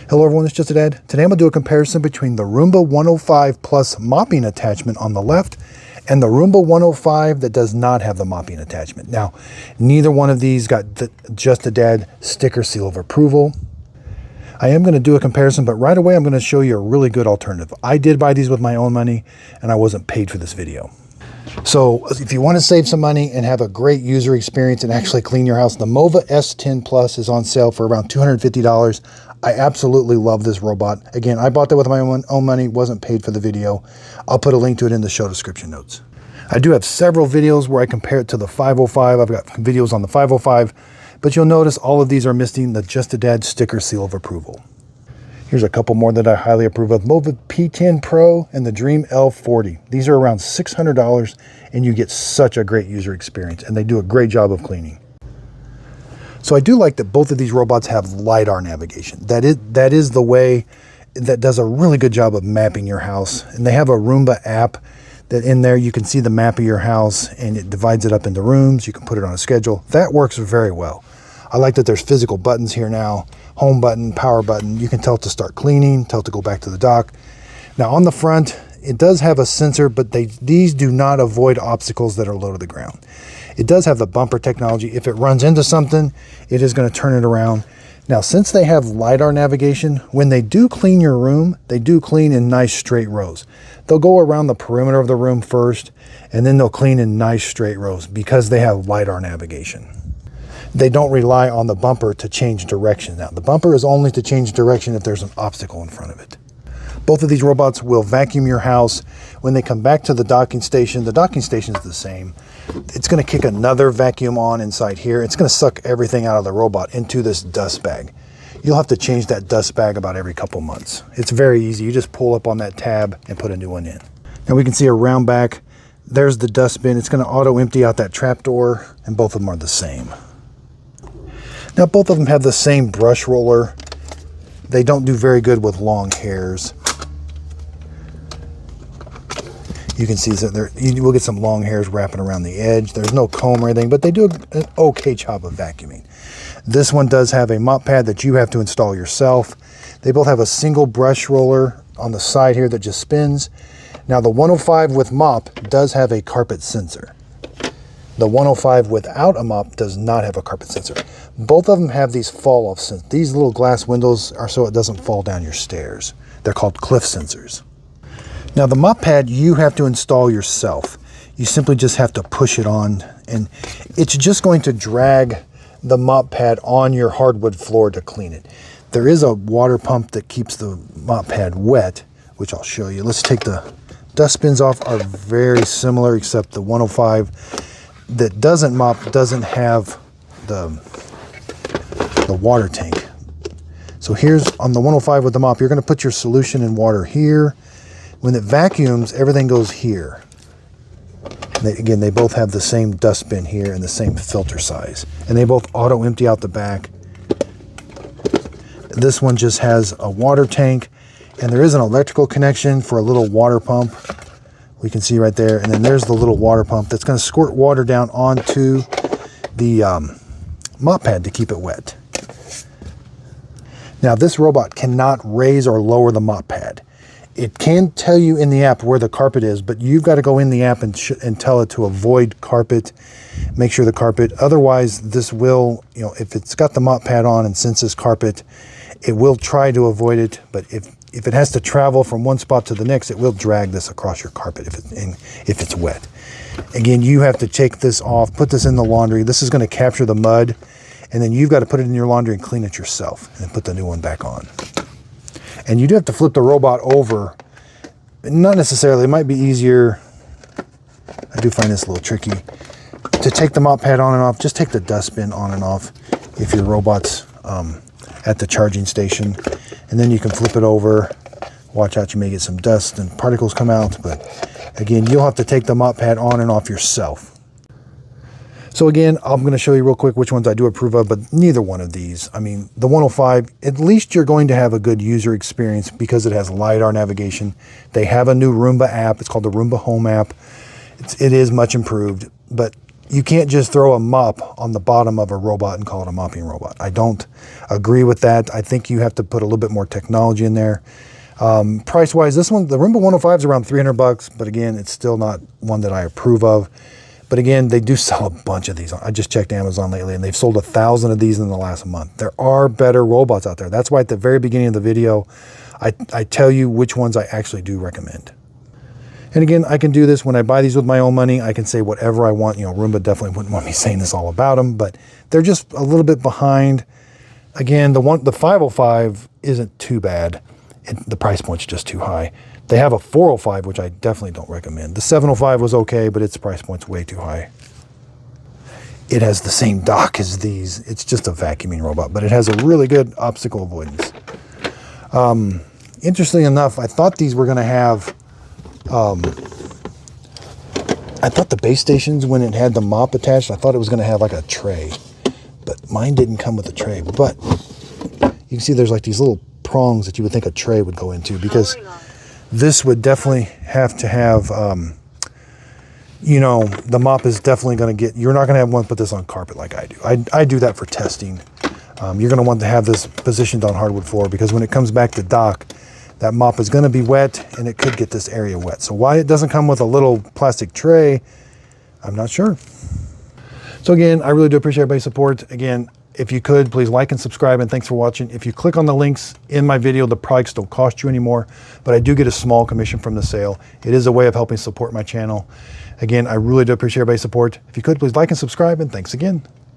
Hello everyone, it's Just a Dad. Today I'm going to do a comparison between the Roomba 105 Plus mopping attachment on the left and the Roomba 105 that does not have the mopping attachment. Now, neither one of these got the Just a Dad sticker seal of approval. I am going to do a comparison, but right away I'm going to show you a really good alternative. I did buy these with my own money and I wasn't paid for this video. So if you want to save some money and have a great user experience and actually clean your house, the Mova S10 Plus is on sale for around $250. I absolutely love this robot. Again, I bought that with my own money, wasn't paid for the video. I'll put a link to it in the show description notes. I do have several videos where I compare it to the 505. I've got videos on the 505, but you'll notice all of these are missing the Just a Dad sticker seal of approval. Here's a couple more that I highly approve of. Mova P10 Pro and the Dream L40. These are around $600 and you get such a great user experience and they do a great job of cleaning. So I do like that both of these robots have LIDAR navigation. That is the way that does a really good job of mapping your house. And they have a Roomba app that in there you can see the map of your house and it divides it up into rooms. You can put it on a schedule. That works very well. I like that there's physical buttons here now. Home button, power button. You can tell it to start cleaning, tell it to go back to the dock. Now on the front, it does have a sensor, but these do not avoid obstacles that are low to the ground. It does have the bumper technology. If it runs into something, it is going to turn it around. Now, since they have LIDAR navigation, when they do clean your room, they do clean in nice straight rows. They'll go around the perimeter of the room first, and then they'll clean in nice straight rows because they have LIDAR navigation. They don't rely on the bumper to change direction. Now, the bumper is only to change direction if there's an obstacle in front of it. Both of these robots will vacuum your house. When they come back to the docking station is the same. It's going to kick another vacuum on inside here. It's going to suck everything out of the robot into this dust bag. You'll have to change that dust bag about every couple months. It's very easy. You just pull up on that tab and put a new one in. Now we can see around back, there's the dustbin. It's going to auto empty out that trap door, and both of them are the same. Now both of them have the same brush roller. They don't do very good with long hairs. You can see that you will get some long hairs wrapping around the edge. There's no comb or anything, but they do an okay job of vacuuming. This one does have a mop pad that you have to install yourself. They both have a single brush roller on the side here that just spins. Now the 105 with mop does have a carpet sensor. The 105 without a mop does not have a carpet sensor. Both of them have these fall-off sensors. These little glass windows are so it doesn't fall down your stairs. They're called cliff sensors. Now the mop pad you have to install yourself. You simply just have to push it on and it's just going to drag the mop pad on your hardwood floor to clean it. There is a water pump that keeps the mop pad wet, which I'll show you. Let's take the dustbins off. Are very similar except the 105 that doesn't mop doesn't have the water tank. So here's on the 105 with the mop, you're going to put your solution in water here. When it vacuums, everything goes here. Again, they both have the same dustbin here and the same filter size. And they both auto empty out the back. This one just has a water tank and there is an electrical connection for a little water pump. We can see right there. And then there's the little water pump that's going to squirt water down onto the mop pad to keep it wet. Now this robot cannot raise or lower the mop pad. It can tell you in the app where the carpet is, but you've got to go in the app and tell it to avoid carpet, make sure the carpet, otherwise this will, if it's got the mop pad on and senses carpet, it will try to avoid it, but if it has to travel from one spot to the next, it will drag this across your carpet if it's wet. Again, you have to take this off, put this in the laundry. This is going to capture the mud, and then you've got to put it in your laundry and clean it yourself, and then put the new one back on. And you do have to flip the robot over. Not necessarily, it might be easier. I do find this a little tricky. To take the mop pad on and off, just take the dustbin on and off if your robot's at the charging station. And then you can flip it over. Watch out, you may get some dust and particles come out. But again, you'll have to take the mop pad on and off yourself. So again, I'm going to show you real quick which ones I do approve of, but neither one of these. I mean, the 105, at least you're going to have a good user experience because it has LIDAR navigation. They have a new Roomba app. It's called the Roomba Home app. It is much improved, but you can't just throw a mop on the bottom of a robot and call it a mopping robot. I don't agree with that. I think you have to put a little bit more technology in there. Price-wise, this one, the Roomba 105 is around $300, but again, it's still not one that I approve of. But again, they do sell a bunch of these. I just checked Amazon lately, and they've sold 1,000 of these in the last month. There are better robots out there. That's why at the very beginning of the video, I tell you which ones I actually do recommend. And again, I can do this when I buy these with my own money. I can say whatever I want. You know, Roomba definitely wouldn't want me saying this all about them, but they're just a little bit behind. Again, the 505 isn't too bad. The price point's just too high. They have a 405, which I definitely don't recommend. The 705 was okay, but its price point's way too high. It has the same dock as these. It's just a vacuuming robot, but it has a really good obstacle avoidance. Interestingly enough, I thought these were going to have I thought the base stations, when it had the mop attached, I thought it was going to have like a tray, but mine didn't come with a tray. But you can see there's like these little prongs that you would think a tray would go into, because this would definitely have to have, you know, the mop is definitely going to get, you're not going to have one put this on carpet like I do. I do that for testing. You're going to want to have this positioned on hardwood floor, because when it comes back to dock, that mop is going to be wet and it could get this area wet. So why it doesn't come with a little plastic tray, I'm not sure. So again, I really do appreciate everybody's support. Again, if you could, please like and subscribe, and thanks for watching. If you click on the links in my video, the products don't cost you anymore, but I do get a small commission from the sale. It is a way of helping support my channel. Again, I really do appreciate everybody's support. If you could, please like and subscribe, and thanks again.